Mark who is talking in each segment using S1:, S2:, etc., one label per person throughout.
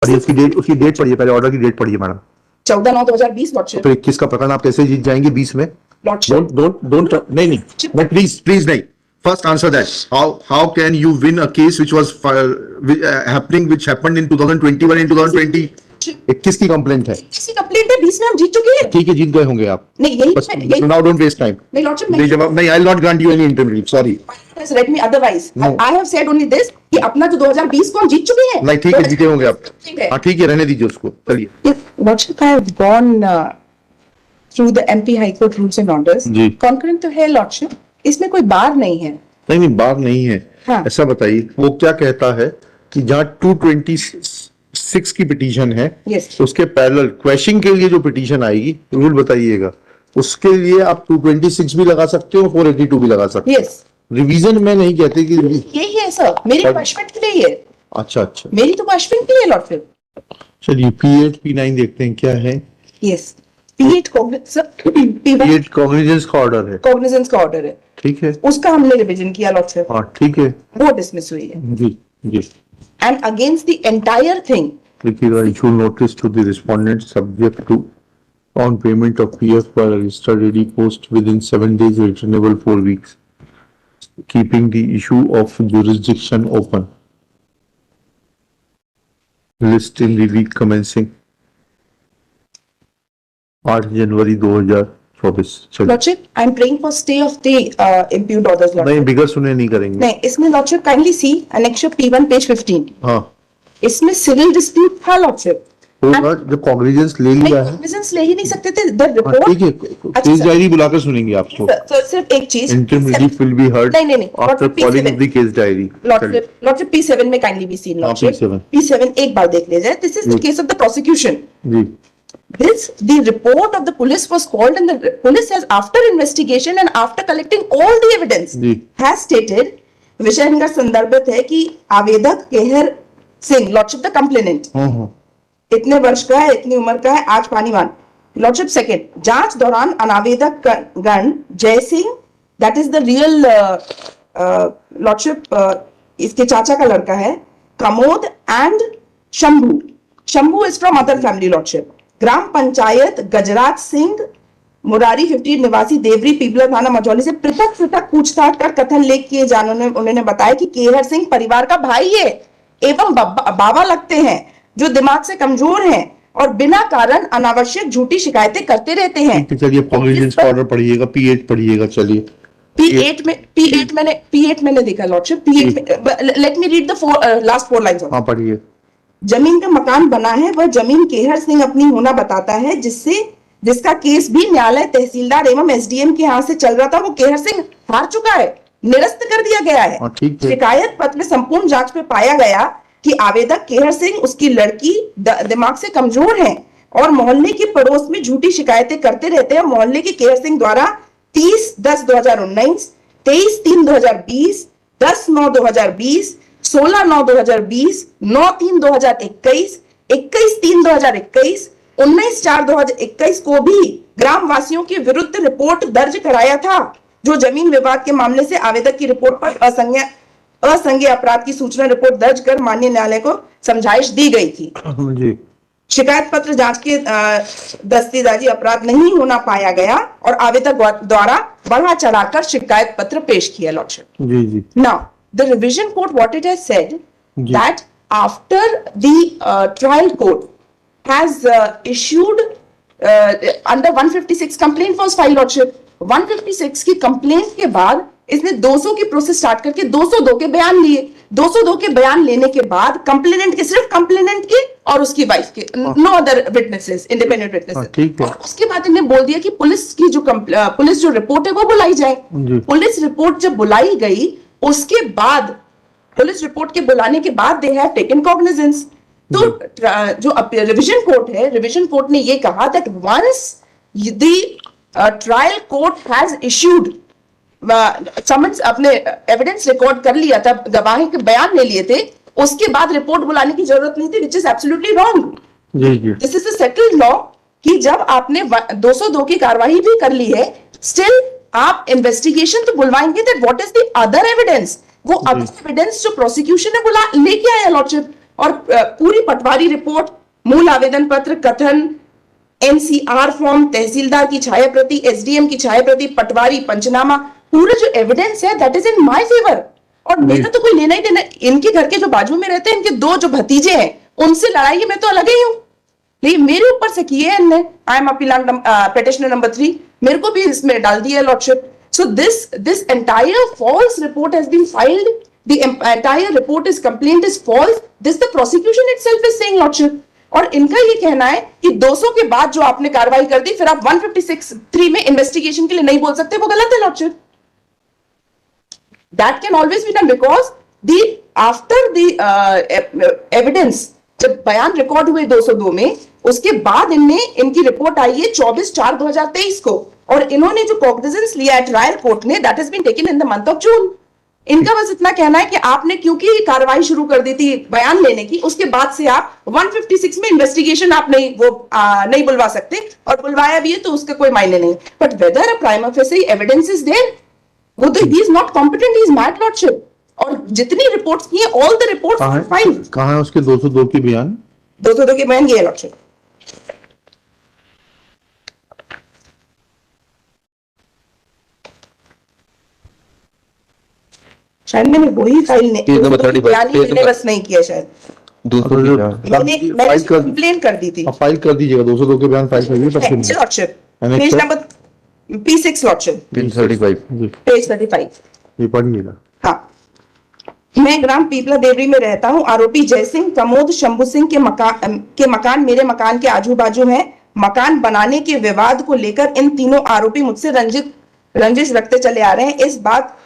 S1: और उसकी डेट पढ़िए, पहले ऑर्डर की डेट पढ़िए मैडम।
S2: 14/9/2020 लॉर्डशिप।
S1: तो 21 का प्रकरण आप कैसे जीत जाएंगे 20 में?
S2: लॉर्डशिप
S1: डोंट नहीं प्लीज नहीं। First answer that. How can you win a case which was which happened in 2021 and 2020? 21 की कंप्लेंट है।
S2: किसी कंप्लेंट है, 20 में हम जीत चुके हैं।
S1: ठीक है, जीत गए होंगे आप।
S2: नहीं यही
S1: नाउ डोंट वेस्ट टाइम।
S2: नहीं लॉर्डशिप
S1: नहीं जवाब नहीं, I will not grant you any interview, sorry.
S2: has read me otherwise.
S1: No.
S2: I have said only this कि अपना जो 2020 को हम जीत चुके हैं।
S1: नहीं ठीक है, जीते होंगे आप। हाँ ठीक है, रहने दीजिए उसको, चलिए।
S2: Lordship, I have gone through the MP High Court rules and orders.
S1: Ji.
S2: Concurrent तो है Lordship, इसमें कोई बार नहीं है।
S1: नहीं बात नहीं है।
S2: हाँ।
S1: ऐसा बताइए, वो क्या कहता है कि जहाँ 226 की पिटीशन है,
S2: yes.
S1: उसके पैरेलल क्वेश्चन के लिए जो पिटीशन आएगी, रूल बताइएगा, उसके लिए आप 226 भी लगा सकते हो, 482 भी लगा सकते हो।
S2: yes.
S1: रिवीजन में नहीं कहते कि
S2: यही है सर, मेरी पनिशमेंट के लिए है।
S1: अच्छा
S2: मेरी तो पनिशमेंट के लिए लॉर्डशिप।
S1: चलिए P8 P9 देखते हैं क्या है।
S2: यस, P8
S1: कॉग्निजेंस का ऑर्डर है।
S2: कॉग्निजेंस का ऑर्डर है,
S1: ठीक है,
S2: उसका हमने रिवीजन किया लॉर्डशिप।
S1: हाँ ठीक है,
S2: वो डिसमिस हुई है।
S1: जी जी।
S2: And against the entire thing
S1: देखिएगा, issue notice to the respondent subject to on payment of PF by a registered ready post within 7 days, returnable 4 weeks, keeping the issue of jurisdiction open. List in the week commencing 8 January 2024।
S2: Lordship, I am praying for stay of the impute orders lordship.
S1: नहीं बिगर सुने नहीं करेंगे।
S2: नहीं, इसमें lordship kindly सी annexure P1 page 15।
S1: हाँ,
S2: इसमें civil dispute था lordship.
S1: जो कॉग्निजेंस ले लिया है,
S2: कॉग्निजेंस ले ही नहीं सकते थे। द रिपोर्ट,
S1: ठीक है, केस डायरी बुलाकर सुनेंगे आपको।
S2: तो सिर्फ एक चीज,
S1: इंटरमीडिएट विल बी हर्ड
S2: नहीं
S1: after calling of the case diary.
S2: Lordship P7 में kindly be seen lordship. P7 एक बार देख लिया जाए। This is the case of the prosecution.
S1: जी।
S2: This, the report of the police was called and the police has, after investigation and after collecting all the evidence, has stated, विषय इनका संदर्भित है कि आवेदक Kehar Singh, lordship the complainant, इतने वर्ष का है, इतनी उम्र का है, आज पानीवान। लॉर्डशिप सेकंड, जांच दौरान अनावेदक गण Jai Singh, that is the real lordship, इसके चाचा का लड़का है, Kamod and Shambhu is from other family lordship. ग्राम पंचायत गजराज सिंह मुरारी 15 निवासी देवरी पीपला थाना मझौली से पृथक पूछताछ कर कथन लेख किए जाने उन्होंने बताया कि केहर सिंह परिवार का भाई है एवं बाबा लगते हैं, जो दिमाग से कमजोर हैं और बिना कारण अनावश्यक झूठी शिकायतें करते रहते हैं।
S1: चलिए कॉग्निजेंस का ऑर्डर पढ़िएगा, P8 पढ़िएगा। चलिए
S2: P8 मैंने देखा lordship. P8 let me read the last 4 lines.
S1: हाँ पढ़िए।
S2: जमीन का मकान बना है, वह जमीन केहर सिंह अपनी होना बताता है, जिसका केस भी न्यायालय, तहसीलदार एवं SDM के हाथ से चल रहा था, वो केहर सिंह हार चुका है, निरस्त कर दिया गया है। शिकायत पत्र में संपूर्ण जांच में पाया गया कि आवेदक केहर सिंह, उसकी लड़की दिमाग से कमजोर है और मोहल्ले के पड़ोस में झूठी शिकायतें करते रहते हैं। मोहल्ले के केहर सिंह द्वारा 30/10/2019, 23/3/2020, 10/9/2020, 16/9/2020, 9/3/2021, 21/3/2021, 19/4/2021 को भी ग्रामवासियों के विरुद्ध रिपोर्ट दर्ज कराया था, जो जमीन विवाद के मामले से आवेदक की रिपोर्ट पर असंज्ञेय अपराध की सूचना रिपोर्ट दर्ज कर माननीय न्यायालय को समझाइश दी गई थी। जी। शिकायत पत्र जांच के दस्तेदारी अपराध नहीं होना पाया गया और आवेदक द्वारा बढ़ा चढ़ाकर शिकायत पत्र पेश किया लॉर्डशिप।
S1: जी जी।
S2: Now the revision court what it has said that after the trial court has issued under 156 complaint was filed lordship. 156 की कंप्लेंट के बाद इसने 200 की प्रोसेस स्टार्ट करके 202 के बयान लिए। 202 के बयान लेने के बाद कंप्लेनेंट के, सिर्फ कंप्लेनेंट के और उसकी वाइफ के, no other witnesses, independent witnesses. और उसके बाद इन्हें बोल दिया कि पुलिस जो रिपोर्ट है वो बुलाई जाए। पुलिस रिपोर्ट जब बुलाई गई, उसके बाद पुलिस रिपोर्ट के बुलाने के बाद दे हैव टेकन कॉग्निजेंस। तो जो रिवीजन कोर्ट है, रिवीजन कोर्ट ने ये कहा that once the trial court has issued summons, अपने एविडेंस रिकॉर्ड कर लिया था, गवाही के बयान ले लिए थे, उसके बाद रिपोर्ट बुलाने की जरूरत नहीं थी, which is absolutely wrong. This is a settled law कि जब आपने 202 की कार्रवाई भी कर ली है, स्टिल आप इन्वेस्टिगेशन तो बुलवाएंगे, that what is the other evidence. वो अदर एविडेंस जो प्रोसिक्यूशन ने बुला लेके आया लॉर्डशिप, और पूरी पटवारी रिपोर्ट, मूल आवेदन पत्र, कथन, एनसीआर फॉर्म, तहसीलदार की छाया प्रति, एसडीएम की छाया प्रति, पटवारी, पंचनामा, पूरा जो एविडेंस है that is in my favour. और मेरा तो कोई लेना ही देना, इनके घर के जो बाजू में रहते हैं, इनके दो जो भतीजे हैं, उनसे लड़ाई है, मैं तो अलग ही हूं, लेकिन मेरे ऊपर से किए इनने। I am appellant petitioner number 3, मेरे को भी इसमें डाल दिया lordship. So this entire false report has been filed, the entire report is complaint is false, this the prosecution itself is saying lordship. और इनका ये कहना है कि 200 के बाद जो आपने कार्रवाई कर दी, फिर आप 156(3) में इन्वेस्टिगेशन के लिए नहीं बोल सकते, वो गलत है lordship. That can always be done because after the evidence, जब बयान रिकॉर्ड हुए 202 में, उसके बाद इनकी रिपोर्ट आई है 24/4/2023 को, और इन्होंने जो कॉग्निजेंस लिया है ट्रायल कोर्ट ने, that has been taken in the month of June. इनका बस इतना कहना है कि आपने क्योंकि कार्रवाई शुरू कर दी थी बयान लेने की, उसके बाद से आप 156 में इन्वेस्टिगेशन आप नहीं बुलवा सकते, और बुलवाया भी है तो उसका कोई मायने नहीं। But whether a prima facie evidence is there, वो तो he is not competent, he is mad lordship। और जितनी रिपोर्ट्स की है, all the reports are filed।
S1: कहाँ है उसके 202 के बयान?
S2: 202 के बयान ये है लॉर्डशिप। शायद मैंने वही फाइल ने मैंने बस नहीं किया, शायद मैंने कंप्लेन कर दी थी।
S1: फाइल कर दीजिएगा, 202 के बयान फाइल करिए
S2: lordship, page number P6 lordship,
S1: page 35 ये पढ़िएगा।
S2: हाँ, मैं ग्राम पीपला देवरी में रहता हूँ। आरोपी जय सिंह, कमोद, शंभू सिंह के मकान मेरे मकान के आजू बाजू हैं। मकान बनाने के विवाद को लेकर इन तीनों आरोपी मुझसे रंजिश रखते चले आ रहे हैं। इस बात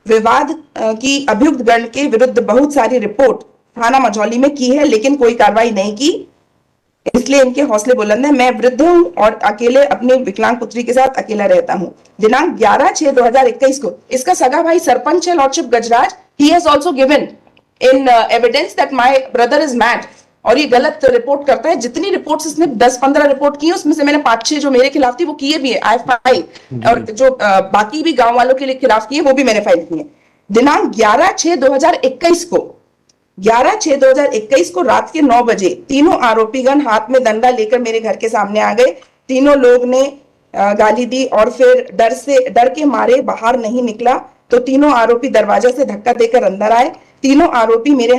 S2: विवाद की अभियुक्त गण के विरुद्ध बहुत सारी रिपोर्ट थाना मझौली में की है, लेकिन कोई कार्रवाई नहीं की, इसलिए इनके हौसले बुलंद है। मैं वृद्ध हूं और अकेले अपनी विकलांग पुत्री के साथ अकेला रहता हूं। दिनांक 11/6/2021 को इसका सगा भाई सरपंच है lordship Gajraj, he has also given in evidence that my brother is mad, और ये गलत रिपोर्ट करता है। जितनी रिपोर्ट्स इसने 10-15 रिपोर्ट की, उसमें से मैंने 5-6 जो मेरे खिलाफ थी वो किए भी है, आई फाइल, और जो बाकी भी गांव वालों के खिलाफ किए वो भी मैंने फाइल किए। दिनांक 11/6/2021 को 11/6/2021 को रात के 9 बजे तीनों आरोपीगण हाथ में डंडा लेकर मेरे घर के सामने आ गए। तीनों लोग ने गाली दी और फिर डर के मारे बाहर नहीं निकला, तो तीनों आरोपी दरवाजे से धक्का देकर अंदर आए। तीनों आरोपी मेरे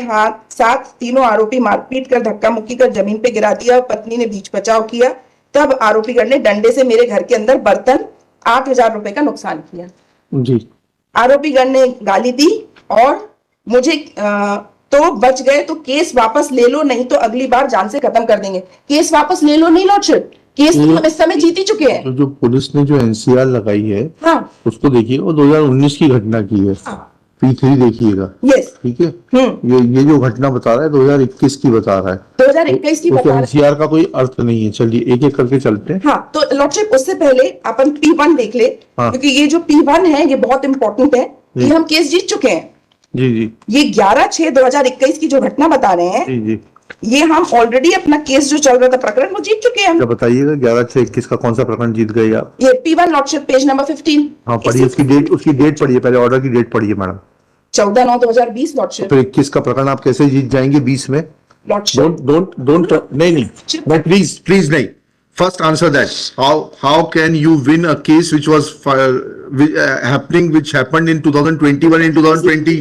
S2: साथ तीनों आरोपी मारपीट कर धक्का मुक्की कर जमीन पे गिरा दिया। पत्नी ने बीच बचाव किया। तब आरोपीगण ने डंडे से मेरे घर के अंदर बर्तन 8,000 रुपए का नुकसान किया।
S1: जी।
S2: आरोपीगण ने गाली दी और मुझे तो बच गए, तो केस वापस ले लो, नहीं तो अगली बार जान से खत्म कर देंगे। केस वापस ले लो नहीं लॉर्डशिप, केस तो हम इस समय जीत ही चुके हैं।
S1: तो जो पुलिस ने जो एनसीआर लगाई है,
S2: हाँ,
S1: उसको देखिए, वो 2019 की घटना की है।
S2: हाँ,
S1: P3 देखिएगा।
S2: यस,
S1: ठीक है। ये जो घटना बता रहा है 2021 की बता रहा है,
S2: 2021 की बता रहा है।
S1: एनसीआर का कोई अर्थ नहीं है। चलिए एक एक करके चलते हैं।
S2: हाँ, तो लॉर्डशिप उससे पहले अपन P1 देख ले,
S1: हाँ।
S2: क्योंकि ये जो P1 है ये बहुत इंपॉर्टेंट है। ये हम केस जीत चुके हैं।
S1: जी जी।
S2: ये 11/6/2021 की जो घटना बता रहे हैं,
S1: जी जी,
S2: ये हम ऑलरेडी अपना केस जो चल रहा था प्रकरण वो जीत चुके हैं।
S1: क्या बताइएगा 11/6/21 का कौन सा प्रकरण जीत गए आप?
S2: ये P1 लॉर्डशिप पेज नंबर 15।
S1: हाँ पढ़िए, उसकी डेट पढ़िए, पहले ऑर्डर की डेट पढ़िए मैडम।
S2: 14/9/2020 लॉर्डशिप।
S1: फिर 21 का प्रकरण आप कैसे जीत जाएंगे 20 में?
S2: लॉर्डशिप
S1: डोंट नहीं, प्लीज नहीं। First answer that. How can you win a case which was which happened in 2021 and 2020?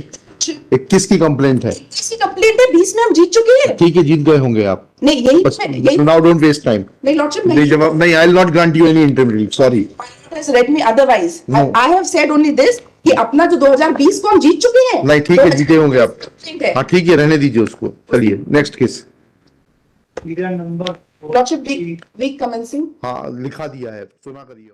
S1: 21 की कंप्लेंट है।
S2: इसकी कंप्लेंट है, 20 में हम जीत चुके हैं।
S1: ठीक है, जीत गए होंगे आप।
S2: नहीं, यही
S1: Now don't waste time.
S2: नहीं लॉर्डशिप,
S1: नहीं, I'll not grant you any interim relief. Sorry.
S2: has read me otherwise.
S1: No.
S2: I have said only this कि अपना जो 2020 को हम जीत चुके हैं।
S1: नहीं, ठीक है, जीते होंगे आप।
S2: ठीक है।
S1: हाँ ठीक है, रहने दीजिए उसको। चलिए next case.
S2: Lordship week commencing.
S1: हाँ लिखा दिया है, सुना करिए।